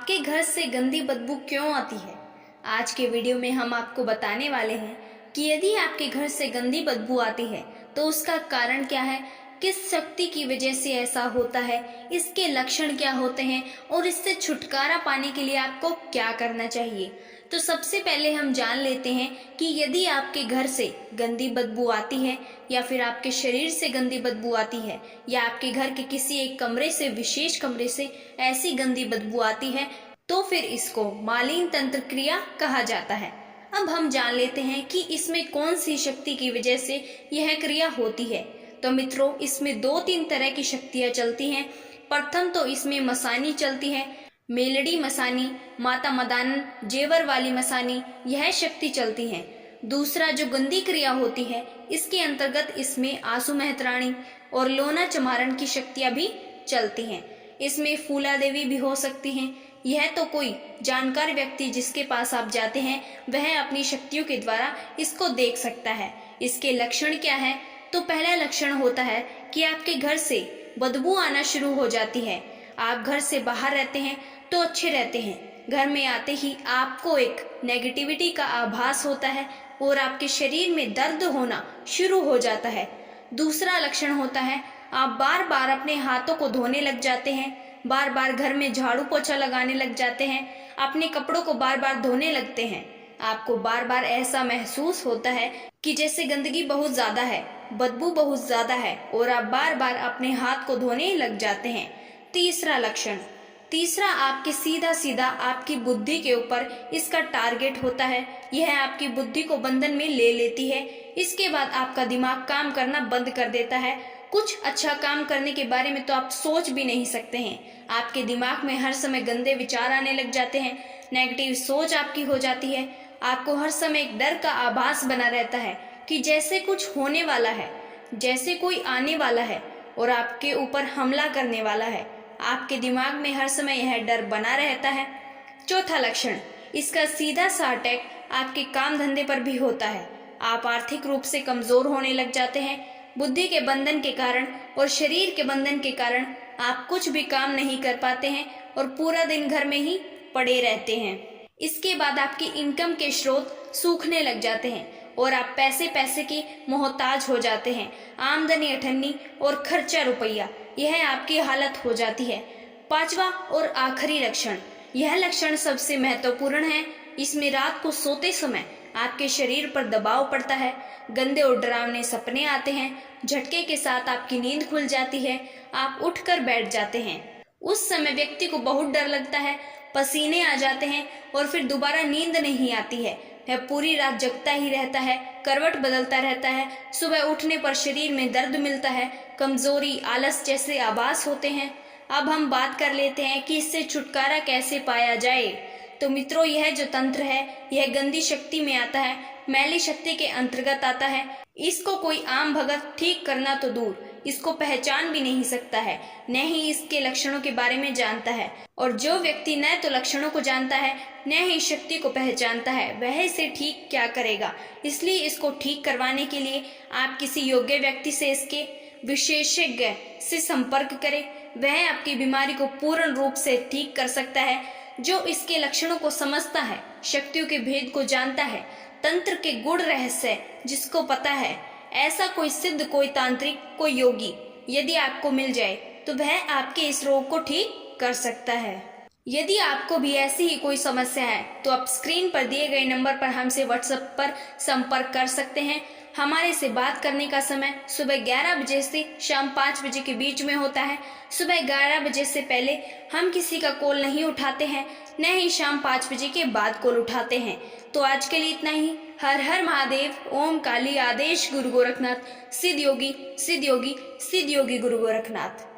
आपके घर से गंदी बदबू क्यों आती है? आज के वीडियो में हम आपको बताने वाले हैं कि यदि आपके घर से गंदी बदबू आती है तो उसका कारण क्या है, किस शक्ति की वजह से ऐसा होता है, इसके लक्षण क्या होते हैं और इससे छुटकारा पाने के लिए आपको क्या करना चाहिए। तो सबसे पहले हम जान लेते हैं कि यदि आपके घर से गंदी बदबू आती है या फिर आपके शरीर से गंदी बदबू आती है या आपके घर के किसी एक कमरे से, विशेष कमरे से ऐसी गंदी बदबू आती है तो फिर इसको मालिन तंत्र क्रिया कहा जाता है। अब हम जान लेते हैं कि इसमें कौन सी शक्ति की वजह से यह क्रिया होती है। तो मित्रों, इसमें 2-3 तरह की शक्तियां चलती हैं। प्रथम तो इसमें मसानी चलती है, मेलड़ी मसानी, माता मदान, जेवर वाली मसानी, यह शक्ति चलती है। दूसरा जो गंदी क्रिया होती है इसके अंतर्गत इसमें आंसू मेहतरानी और लोना चमारण की शक्तियां भी चलती हैं। इसमें फूला देवी भी हो सकती हैं। यह तो कोई जानकार व्यक्ति जिसके पास आप जाते हैं वह अपनी शक्तियों के द्वारा इसको देख सकता है। इसके लक्षण क्या है? तो पहला लक्षण होता है कि आपके घर से बदबू आना शुरू हो जाती है। आप घर से बाहर रहते हैं तो अच्छे रहते हैं, घर में आते ही आपको एक नेगेटिविटी का आभास होता है और आपके शरीर में दर्द होना शुरू हो जाता है। दूसरा लक्षण होता है आप बार बार अपने हाथों को धोने लग जाते हैं, बार बार घर में झाड़ू पोछा लगाने लग जाते हैं, अपने कपड़ों को बार बार धोने लगते हैं। आपको बार बार ऐसा महसूस होता है कि जैसे गंदगी बहुत ज्यादा है, बदबू बहुत ज्यादा है और आप बार बार अपने हाथ को धोने लग जाते हैं। तीसरा आपके सीधा सीधा आपकी बुद्धि के ऊपर इसका टारगेट होता है। यह आपकी बुद्धि को बंधन में ले लेती है। इसके बाद आपका दिमाग काम करना बंद कर देता है। कुछ अच्छा काम करने के बारे में तो आप सोच भी नहीं सकते हैं। आपके दिमाग में हर समय गंदे विचार आने लग जाते हैं, नेगेटिव सोच आपकी हो जाती है। आपको हर समय एक डर का आभास बना रहता है कि जैसे कुछ होने वाला है, जैसे कोई आने वाला है और आपके ऊपर हमला करने वाला है। आपके दिमाग में हर समय यह डर बना रहता है। चौथा लक्षण, इसका सीधा सा अटैक आपके काम धंधे पर भी होता है। आप आर्थिक रूप से कमजोर होने लग जाते हैं। बुद्धि के बंधन के कारण और शरीर के बंधन के कारण आप कुछ भी काम नहीं कर पाते हैं और पूरा दिन घर में ही पड़े रहते हैं। इसके बाद आपकी इनकम के स्रोत सूखने लग जाते हैं और आप पैसे की मोहताज हो जाते हैं। आमदनी अठन्नी और खर्चा रुपया, यह आपकी हालत हो जाती है। पांचवा और आखिरी लक्षण, यह लक्षण सबसे महत्वपूर्ण है। इसमें रात को सोते समय आपके शरीर पर दबाव पड़ता है, गंदे और डरावने सपने आते हैं, झटके के साथ आपकी नींद खुल जाती है, आप उठकर बैठ जाते हैं। उस समय व्यक्ति को बहुत डर लगता है, पसीने आ जाते हैं और फिर दोबारा नींद नहीं आती है। वह पूरी रात जगता ही रहता है, करवट बदलता रहता है। सुबह उठने पर शरीर में दर्द मिलता है, कमजोरी, आलस जैसे आभास होते हैं। अब हम बात कर लेते हैं कि इससे छुटकारा कैसे पाया जाए। तो मित्रों, यह जो तंत्र है यह गंदी शक्ति में आता है, मैली शक्ति के अंतर्गत आता है। इसको कोई आम भगत ठीक करना तो दूर, इसको पहचान भी नहीं सकता है, न ही इसके लक्षणों के बारे में जानता है। और जो व्यक्ति न तो लक्षणों को जानता है न ही शक्ति को पहचानता है वह इसे ठीक क्या करेगा। इसलिए इसको ठीक करवाने के लिए आप किसी योग्य व्यक्ति से, इसके विशेषज्ञ से संपर्क करें। वह आपकी बीमारी को पूर्ण रूप से ठीक कर सकता है, जो इसके लक्षणों को समझता है, शक्तियों के भेद को जानता है, तंत्र के गुण रहस्य जिसको पता है। ऐसा कोई सिद्ध, कोई तांत्रिक, कोई योगी यदि आपको मिल जाए तो वह आपके इस रोग को ठीक कर सकता है। यदि आपको भी ऐसी ही कोई समस्या है तो आप स्क्रीन पर दिए गए नंबर पर हमसे व्हाट्सएप पर संपर्क कर सकते हैं। हमारे से बात करने का समय सुबह 11 बजे से शाम 5 बजे के बीच में होता है। सुबह 11 बजे से पहले हम किसी का कॉल नहीं उठाते हैं, न ही शाम 5 बजे के बाद कॉल उठाते हैं। तो आज के लिए इतना ही। हर हर महादेव, ओम काली, आदेश गुरु गोरखनाथ, सिद्ध योगी, सिद्ध योगी, सिद्ध योगी गुरु गोरखनाथ।